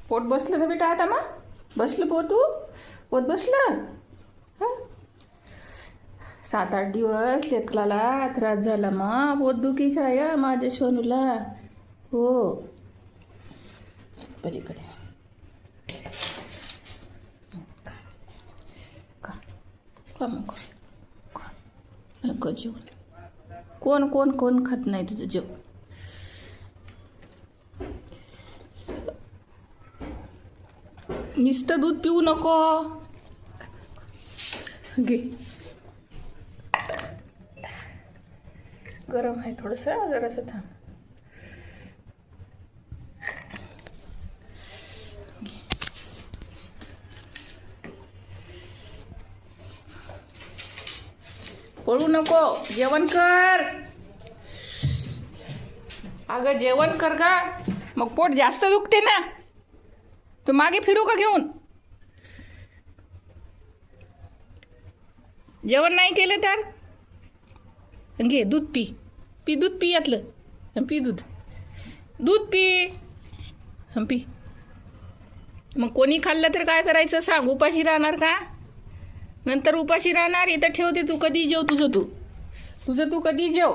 पोट बसलं ना बेटा आता मग बसलं पोट बसलं हां 7-8 दिवस लेकराला त्रास झाला मग पोटदुखीचा आहे माझ्या सोनूला हो पलीकडे का मग नको जेवण कोण खात नाही तुझं जेवण नुसतं दूध पिऊ नको घे गरम आहे थोडंसं जरासं थांब पळू नको जेवण कर अगं जेवण कर का मग पोट जास्त दुखते ना तू मागे फिरू का घेऊन जेवण नाही केलं तर घे दूध पी दूध पी यातलं पी दूध पी मग कोणी खाल्लं तर काय करायचं सांग उपाशी राहणार का नंतर उपाशी राहणार इथं ठेवते तू कधी जेव तुझं तू कधी जेव